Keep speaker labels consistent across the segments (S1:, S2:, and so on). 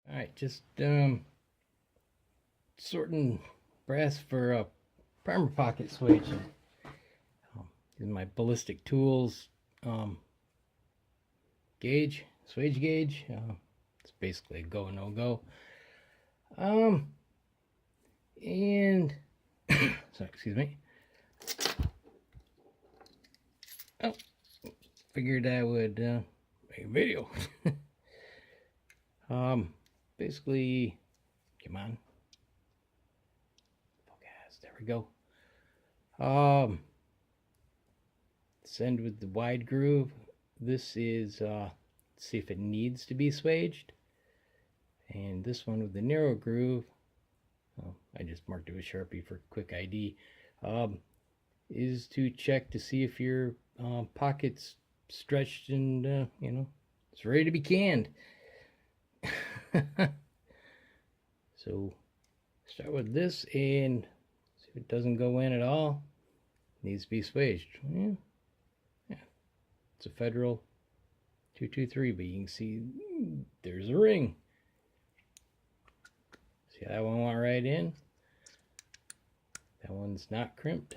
S1: All right, just sorting brass for a primer pocket switch. Using my Ballistic Tools gauge, swage gauge. It's basically a go no go. And sorry, excuse me. Oh, figured I would make a video. Basically, come on, focus. There we go. Send with the wide groove. This is see if it needs to be swaged, and this one with the narrow groove. I just marked it with Sharpie for quick ID. Is to check to see if your pocket's stretched and it's ready to be canned. So start with this and see if it doesn't go in at all. Needs to be swaged. Yeah. It's a Federal 223, but you can see there's a ring. See, that one went right in. That one's not crimped.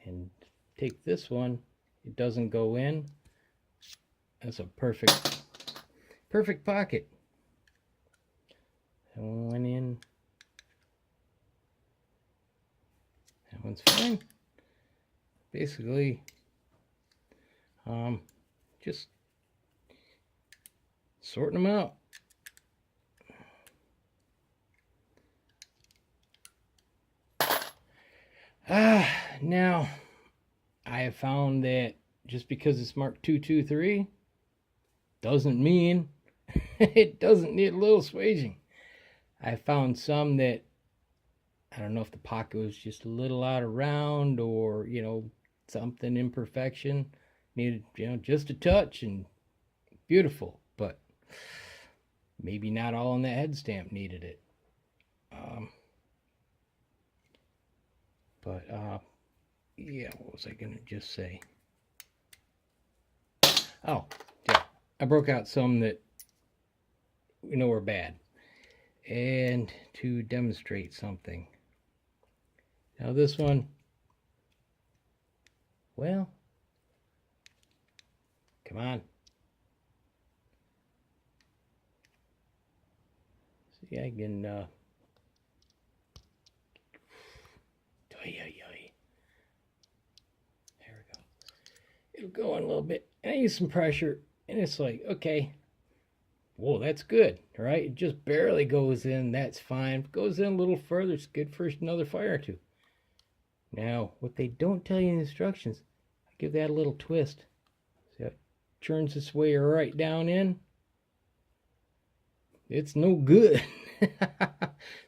S1: And take this one, it doesn't go in. That's a perfect pocket. That one went in. That one's fine. Basically, just sorting them out. Now I have found that just because it's marked 223 doesn't mean it doesn't need a little swaging. I found some that, I don't know if the pocket was just a little out of round or, something imperfection. Needed, just a touch and beautiful. But maybe not all on the head stamp needed it. Yeah, what was I going to just say? Oh, yeah. I broke out some that were bad. And to demonstrate something. Now this one, well, come on. See, I can, there we go. It'll go on a little bit. And I use some pressure, and it's like, okay, whoa, that's good. All right, it just barely goes in. That's fine. If it goes in a little further, it's good for another fire or two. Now, what they don't tell you in the instructions, I give that a little twist. See how it turns its way right down in? It's no good.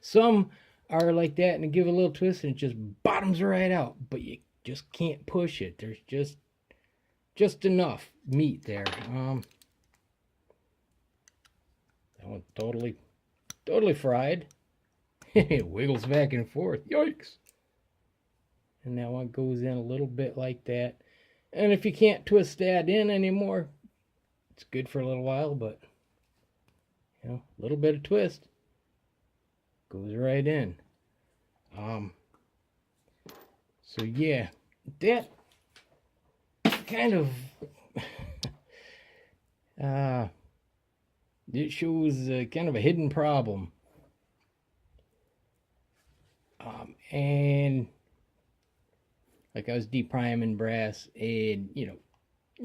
S1: Some are like that and give a little twist and it just bottoms right out. But you just can't push it. There's just enough meat there. That one totally fried. It wiggles back and forth. Yikes. And that one goes in a little bit like that. And if you can't twist that in anymore, it's good for a little while, but a little bit of twist goes right in. So yeah, that kind of it shows kind of a hidden problem. And like I was depriming brass, and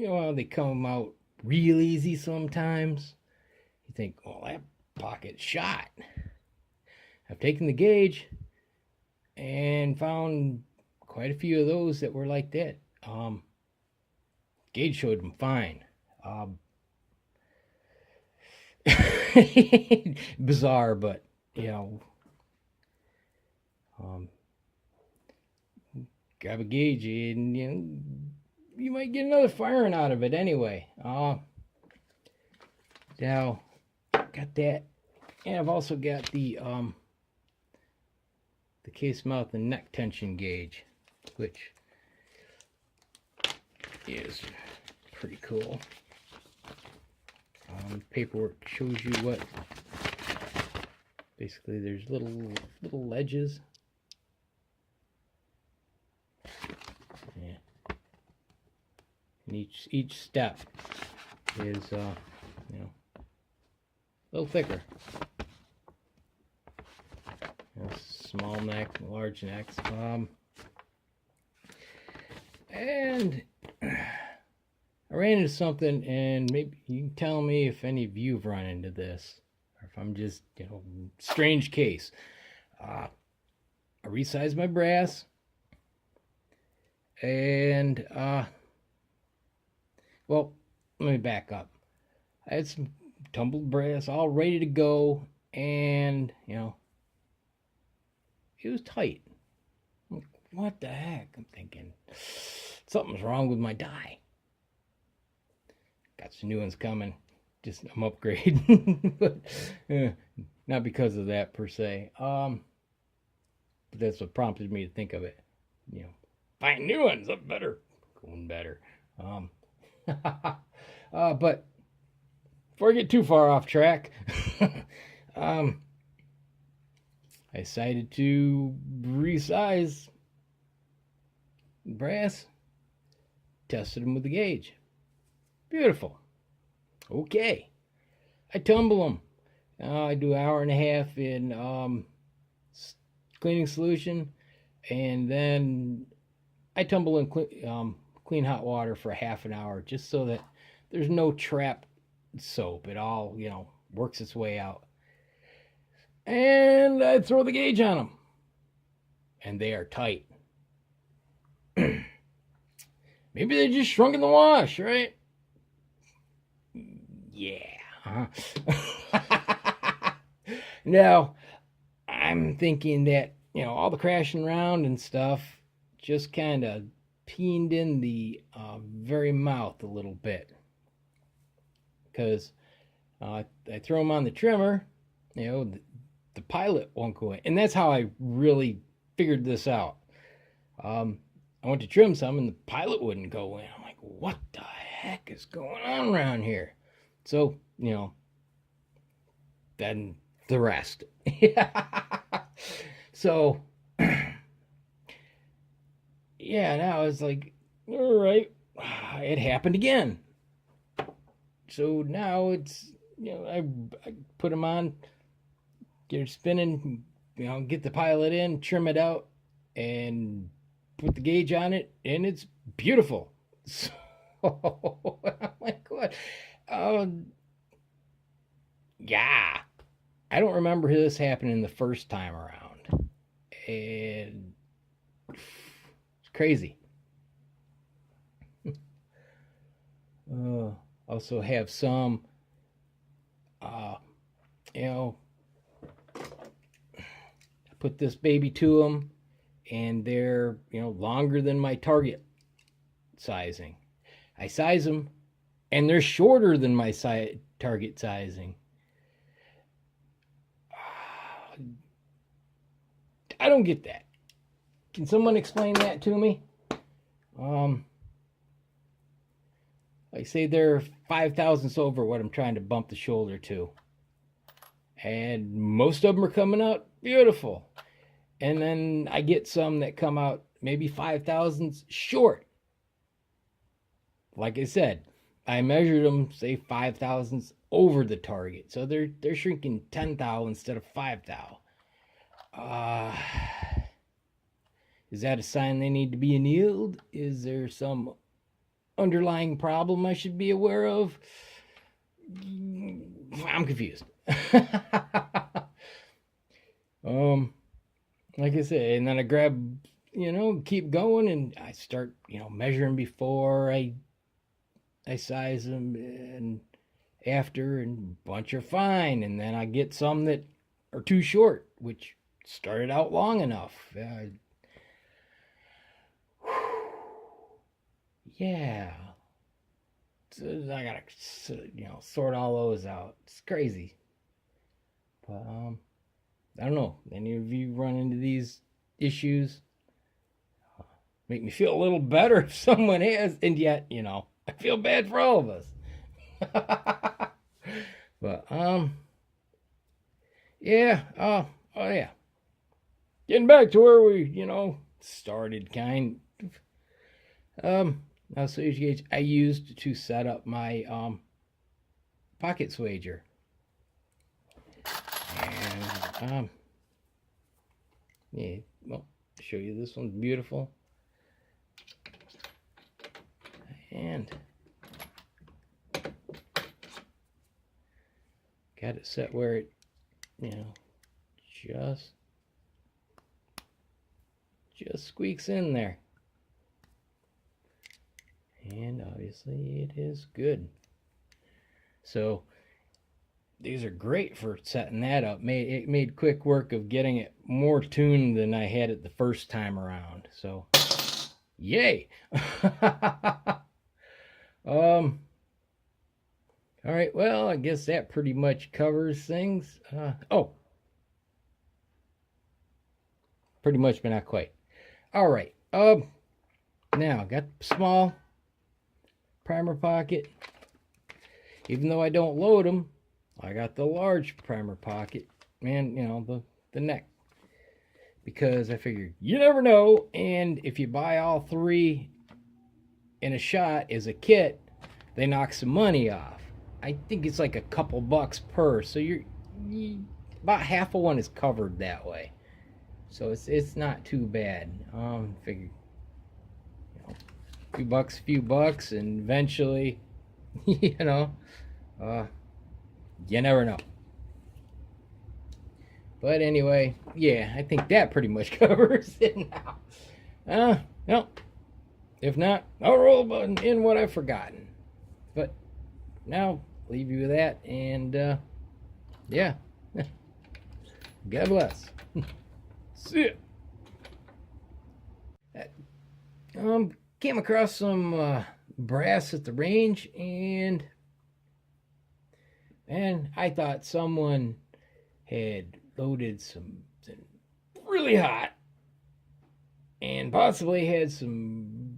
S1: how they come out real easy sometimes. You think, oh, that pocket's shot. I've taken the gauge and found quite a few of those that were like that. Gauge showed them fine. Bizarre, but grab a gauge and you might get another firing out of it anyway. Now got that, and I've also got the case mouth and neck tension gauge, which is pretty cool. Paperwork shows you what. Basically, there's little ledges. Yeah. And each step is you know, a little thicker. You know, small neck, large necks. And I ran into something, and maybe you can tell me if any of you've run into this, or if I'm just, you know, strange case. I resized my brass, and well, let me back up. I had some tumbled brass all ready to go, and you know, it was tight. I'm like, what the heck? I'm thinking something's wrong with my die. Got some new ones coming. Just I'm upgrading, but not because of that per se. But that's what prompted me to think of it. You know, buying new ones, I'm better, going better. But before I get too far off track, I decided to resize brass. Tested them with the gauge. Beautiful. Okay. I tumble them. I do an hour and a half in cleaning solution, and then I tumble in clean hot water for half an hour, just so that there's no trap soap. It all, you know, works its way out. And I throw the gauge on them, and they are tight. Maybe they just shrunk in the wash, right? Yeah. Now, I'm thinking that, you know, all the crashing around and stuff just kind of peened in the very mouth a little bit. Because I throw them on the trimmer, you know, the pilot won't go in. And that's how I really figured this out. I went to trim some, and the pilot wouldn't go in. I'm like, what the heck is going on around here? So, you know, then the rest. So, yeah, now it's like, all right, it happened again. So now it's, you know, I put them on, get it spinning, you know, get the pilot in, trim it out, and put the gauge on it, and it's beautiful. So, I'm like, what? Yeah. I don't remember this happening the first time around. And it's crazy. Also have some, you know, I put this baby to them, and they're, you know, longer than my target sizing. I size them, and they're shorter than my target sizing. I don't get that. Can someone explain that to me? Like, say they're 5/1000ths over what I'm trying to bump the shoulder to. And most of them are coming out beautiful. And then I get some that come out maybe 5/1000ths short. Like I said, I measured them, say 5/1000ths over the target. So they're shrinking 10 thou instead of 5 thou. Is that a sign they need to be annealed? Is there some underlying problem I should be aware of? I'm confused. Like I said, and then I grab, you know, keep going, and I start, you know, measuring before I size them, and after, and a bunch are fine, and then I get some that are too short, which started out long enough. Yeah. So I gotta, you know, sort all those out. It's crazy. But I don't know. Any of you run into these issues? Make me feel a little better if someone has, and yet, you know, I feel bad for all of us. But yeah, oh yeah. Getting back to where we, started kind of. Now swage gauge I used to set up my pocket swager. And yeah, well, show you this one's beautiful. And got it set where it, just squeaks in there. And obviously it is good. So these are great for setting that up. It made quick work of getting it more tuned than I had it the first time around. So yay. All right, well, I guess that pretty much covers things. Pretty much, but not quite. All right. Now got the small primer pocket. Even though I don't load them, I got the large primer pocket, and the neck, because I figured you never know, and if you buy all three in a shot as a kit, they knock some money off. I think it's like a couple bucks per, so you're about half of one is covered that way, so it's not too bad. Figured, few bucks, and eventually, you never know. But anyway, yeah, I think that pretty much covers it now. No. If not, I'll roll a button in what I've forgotten. But now, leave you with that, and yeah. God bless. See ya. Came across some brass at the range, and I thought someone had loaded something really hot and possibly had some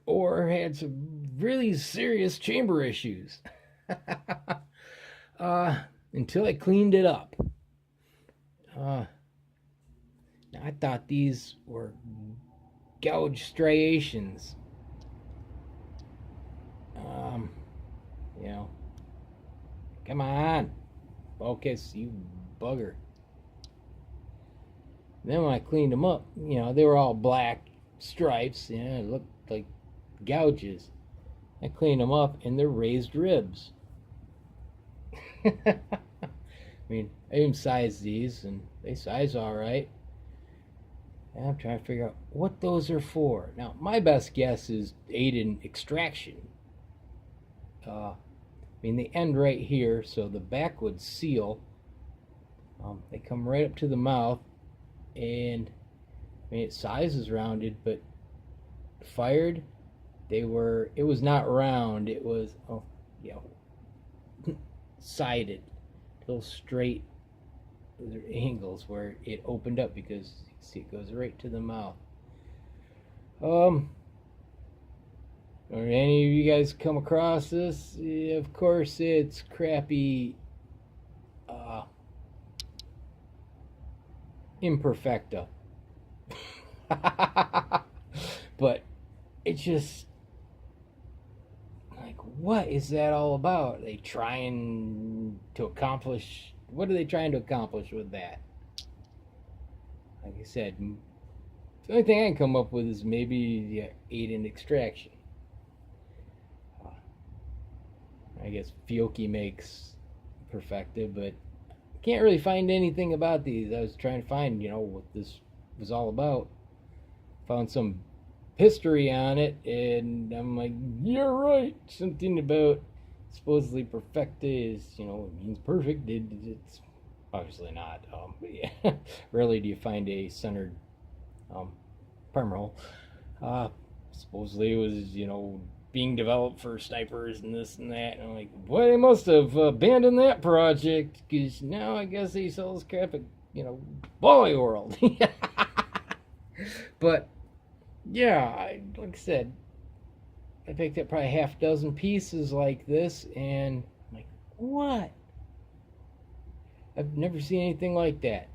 S1: really serious chamber issues. Until I cleaned it up. Now I thought these were gouge striations. Come on, focus, you bugger. Then when I cleaned them up, they were all black stripes. It looked like gouges. I cleaned them up, and they're raised ribs. I mean, I even sized these, and they size all right. And I'm trying to figure out what those are for. Now, my best guess is aid in extraction. They end right here, so the back would seal. They come right up to the mouth, and its size is rounded, but fired, it was not round. It was sided, little straight angles where it opened up, because you can see it goes right to the mouth. Or any of you guys come across this? Yeah, of course, it's crappy imperfecta. But it's just like, what is that all about? Are they trying to accomplish? What are they trying to accomplish with that? Like I said, the only thing I can come up with is maybe aid in extraction. I guess Fiocchi makes Perfecta, but can't really find anything about these. I was trying to find, what this was all about. Found some history on it, and I'm like, you're right. Something about supposedly Perfecta is, it means perfect. It's obviously not. But yeah, rarely do you find a centered primer hole. Supposedly it was, being developed for snipers and this and that, and I'm like, boy, they must have abandoned that project, because now I guess they sell this crap at Wally World. But yeah, like I said, I picked up probably half dozen pieces like this, and I'm like, what I've never seen anything like that.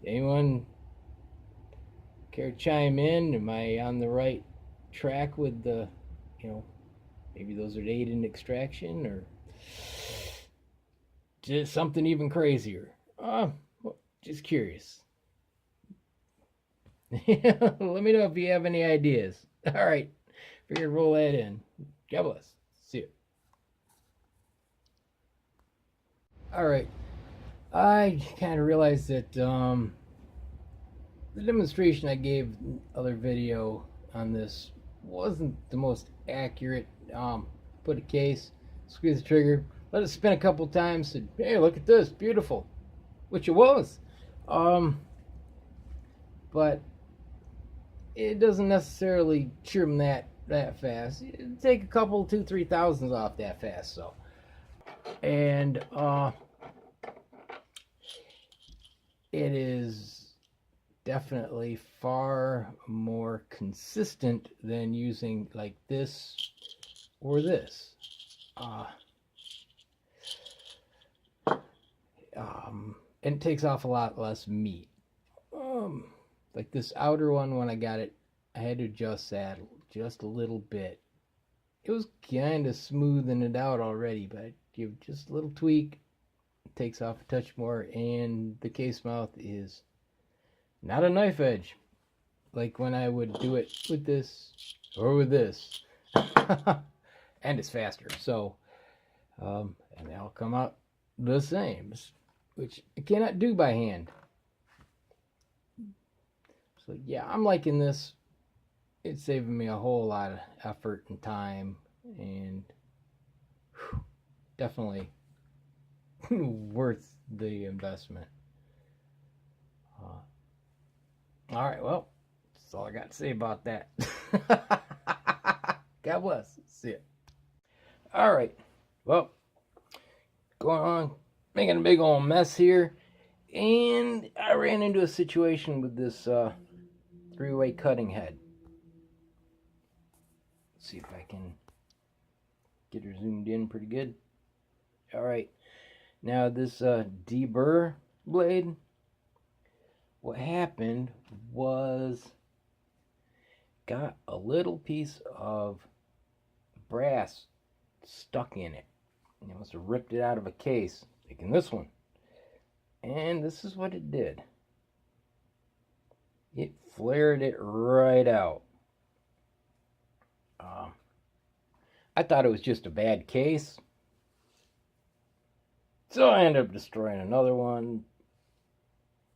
S1: Anyone care to chime in? Am I on the right track with the, you know, maybe those are to aid in extraction, or just something even crazier? Well, just curious. Let me know if you have any ideas. All right, figured roll that in. God bless. See you. All right, I kind of realized that the demonstration I gave other video on this wasn't the most accurate. Put a case, squeeze the trigger, let it spin a couple times, said, hey, look at this, beautiful, which it was. But it doesn't necessarily trim that fast. It'd take a couple, 2-3 thousands off that fast. So, and it is definitely far more consistent than using like this or this. And it takes off a lot less meat. Like this outer one, when I got it, I had to adjust that just a little bit. It was kind of smoothing it out already, but give just a little tweak, it takes off a touch more, and the case mouth is not a knife edge like when I would do it with this or with this. And it's faster. So, and they all come out the same, which I cannot do by hand. So yeah, I'm liking this. It's saving me a whole lot of effort and time, and definitely worth the investment. All right, well, that's all I got to say about that. God bless. See ya. All right, well, going on, making a big old mess here, and I ran into a situation with this three-way cutting head. Let's see if I can get her zoomed in pretty good. All right, now this deburr blade, what happened was got a little piece of brass stuck in it. And it must have ripped it out of a case, like in this one. And this is what it did. It flared it right out. I thought it was just a bad case. So I ended up destroying another one.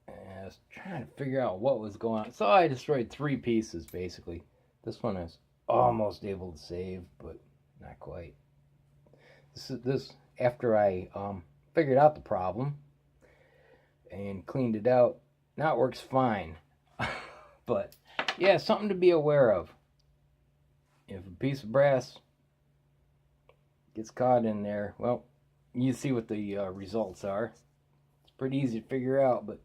S1: And I was trying to figure out what was going on. So I destroyed 3 pieces, basically. This one I was almost able to save, but not quite. This after I figured out the problem and cleaned it out. Now it works fine. But yeah, something to be aware of. If a piece of brass gets caught in there, well, you see what the results are. It's pretty easy to figure out, but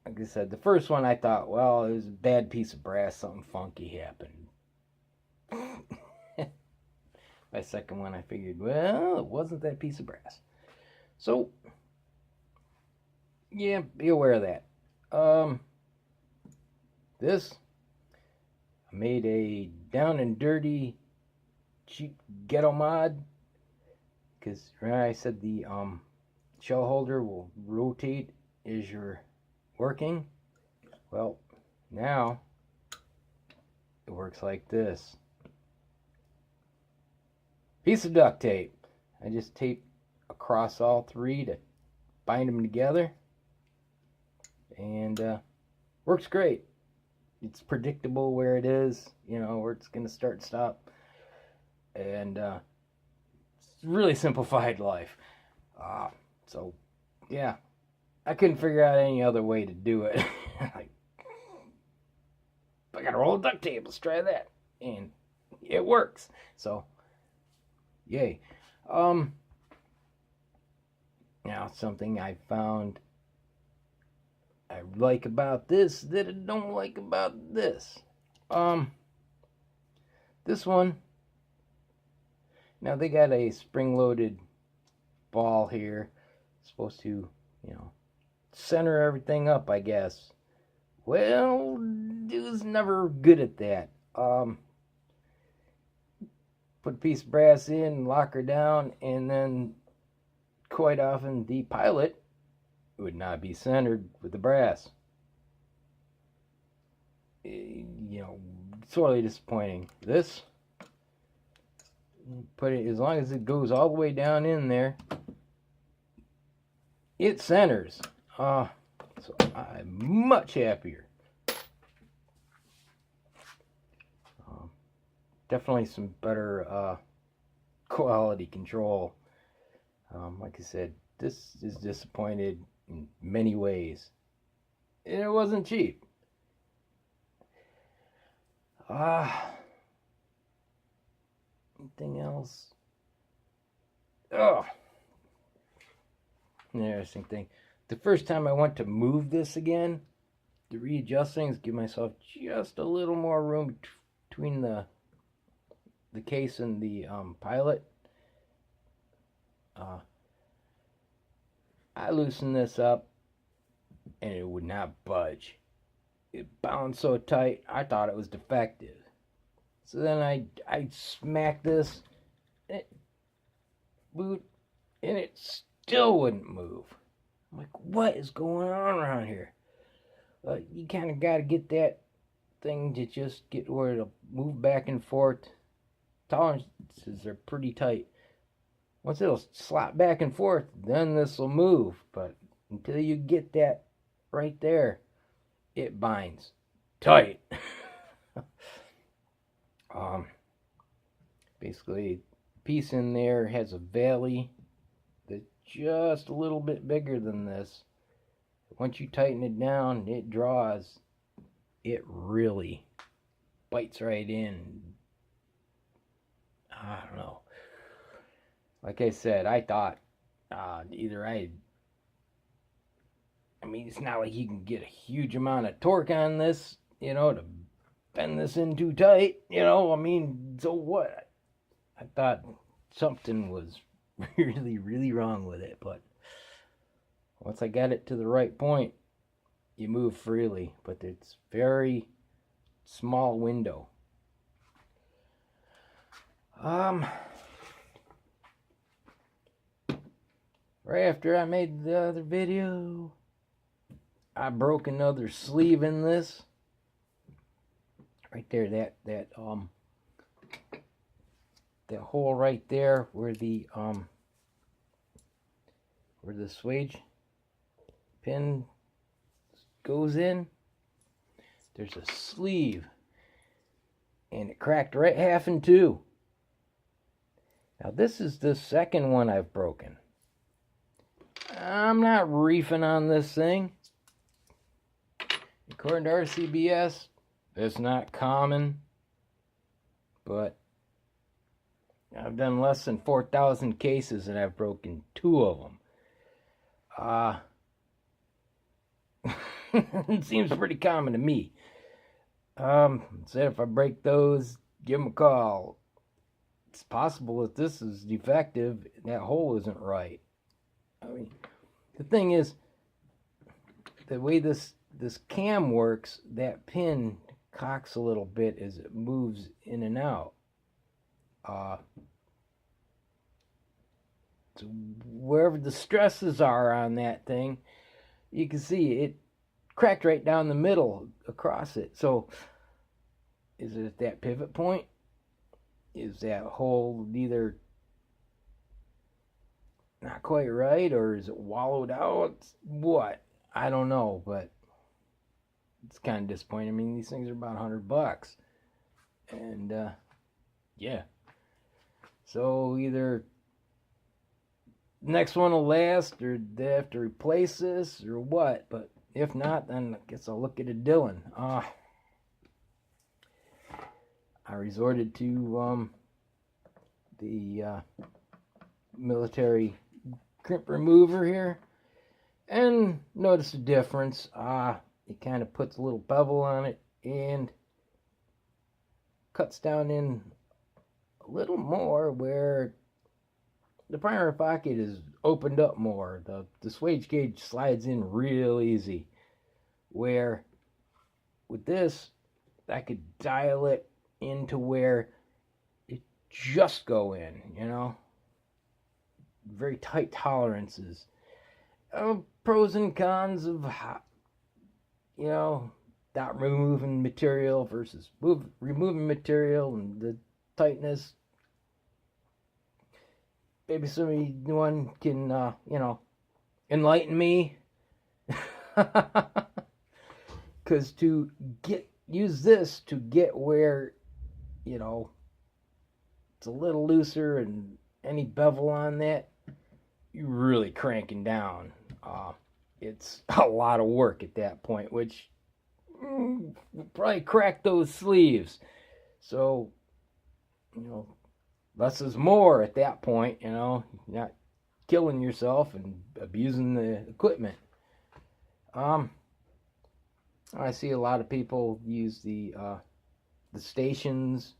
S1: like I said, the first one I thought, well, it was a bad piece of brass, something funky happened. My second one, I figured, well, it wasn't that piece of brass. So, yeah, be aware of that. This, I made a down and dirty cheap ghetto mod, because remember I said the shell holder will rotate as you're working. Well, now it works like this. Piece of duct tape. I just tape across all 3 to bind them together, and works great. It's predictable where it is, you know, where it's going to start and stop, and it's really simplified life. So yeah, I couldn't figure out any other way to do it. Like, I got a roll of duct tape, let's try that, and it works. So yay. Now something I found I like about this that I don't like about this. This one, now they got a spring-loaded ball here. It's supposed to, you know, center everything up, I guess. Well, dude's never good at that. Put a piece of brass in, lock her down, and then quite often the pilot would not be centered with the brass. You know, sorely disappointing. This, put it, as long as it goes all the way down in there, it centers. So I'm much happier. Definitely some better quality control. Like I said, this is disappointed in many ways. And it wasn't cheap. Anything else? Oh, interesting thing. The first time I went to move this again, to readjust things, give myself just a little more room between the case and the pilot. I loosened this up, and it would not budge. It bound so tight, I thought it was defective. So then I smacked this, and it still wouldn't move. I'm like, what is going on around here? You kind of got to get that thing to just get where it'll move back and forth. Tolerances are pretty tight. Once it'll slap back and forth, then this will move. But until you get that right there, it binds tight. Basically, piece in there has a valley that's just a little bit bigger than this. Once you tighten it down, it draws. It really bites right in. I don't know. Like I said, I thought I mean, it's not like you can get a huge amount of torque on this, you know, to bend this in too tight, you know. I mean, so what? I thought something was really, really wrong with it, but once I got it to the right point, you move freely, but it's very small window. Right after I made the other video, I broke another sleeve in this. Right there, that hole right there where the swage pin goes in, there's a sleeve, and it cracked right half in two. Now this is the second one I've broken. I'm not reefing on this thing. According to RCBS, it's not common, but I've done less than 4,000 cases and I've broken 2 of them. It seems pretty common to me. Said if I break those, give them a call. It's possible that this is defective, that hole isn't right. I mean, the thing is, the way this cam works, that pin cocks a little bit as it moves in and out. So wherever the stresses are on that thing, you can see it cracked right down the middle across it. So is it at that pivot point? Is that hole either not quite right, or is it wallowed out? What? I don't know, but it's kind of disappointing. I mean, these things are about $100, and yeah. So either next one will last, or they have to replace this, or what. But if not, then I guess I'll look at a Dillon. I resorted to the military crimp remover here, and notice the difference. It kind of puts a little bevel on it and cuts down in a little more where the primary pocket is opened up more. The swage gauge slides in real easy. Where with this, I could dial it into where it just go in, you know. Very tight tolerances. Pros and cons of, you know, not removing material versus removing material and the tightness. Maybe someone can, you know, enlighten me. Because to use this to get where, you know, it's a little looser and any bevel on that, you're really cranking down. It's a lot of work at that point, which will probably crack those sleeves. So, you know, less is more at that point, you know. You're not killing yourself and abusing the equipment. I see a lot of people use the stations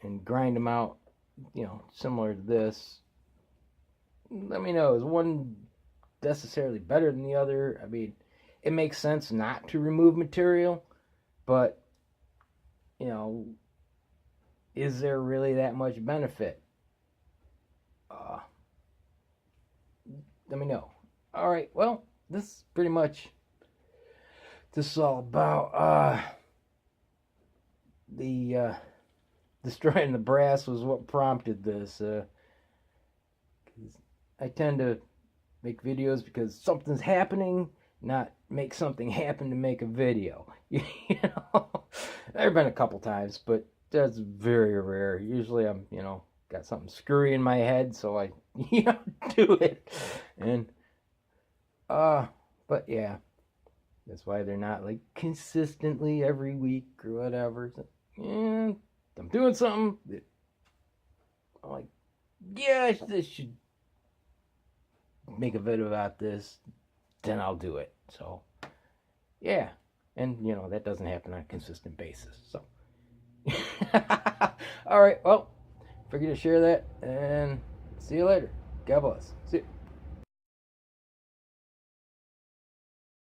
S1: and grind them out, you know, similar to this. Let me know, is one necessarily better than the other? I mean, it makes sense not to remove material, but, you know, is there really that much benefit? Let me know. All right, well, this is pretty much this is all about. The destroying the brass was what prompted this. I tend to make videos because something's happening, not make something happen to make a video. You know, there have been a couple times, but that's very rare. Usually I'm, you know, got something screwy in my head, so I, you know, do it. And, but yeah, that's why they're not like consistently every week or whatever. So, yeah, I'm doing something that I'm like, yeah, this should make a video about this, then I'll do it. So, yeah. And, you know, that doesn't happen on a consistent basis. So, all right. Well, forget to share that, and see you later. God bless. See you.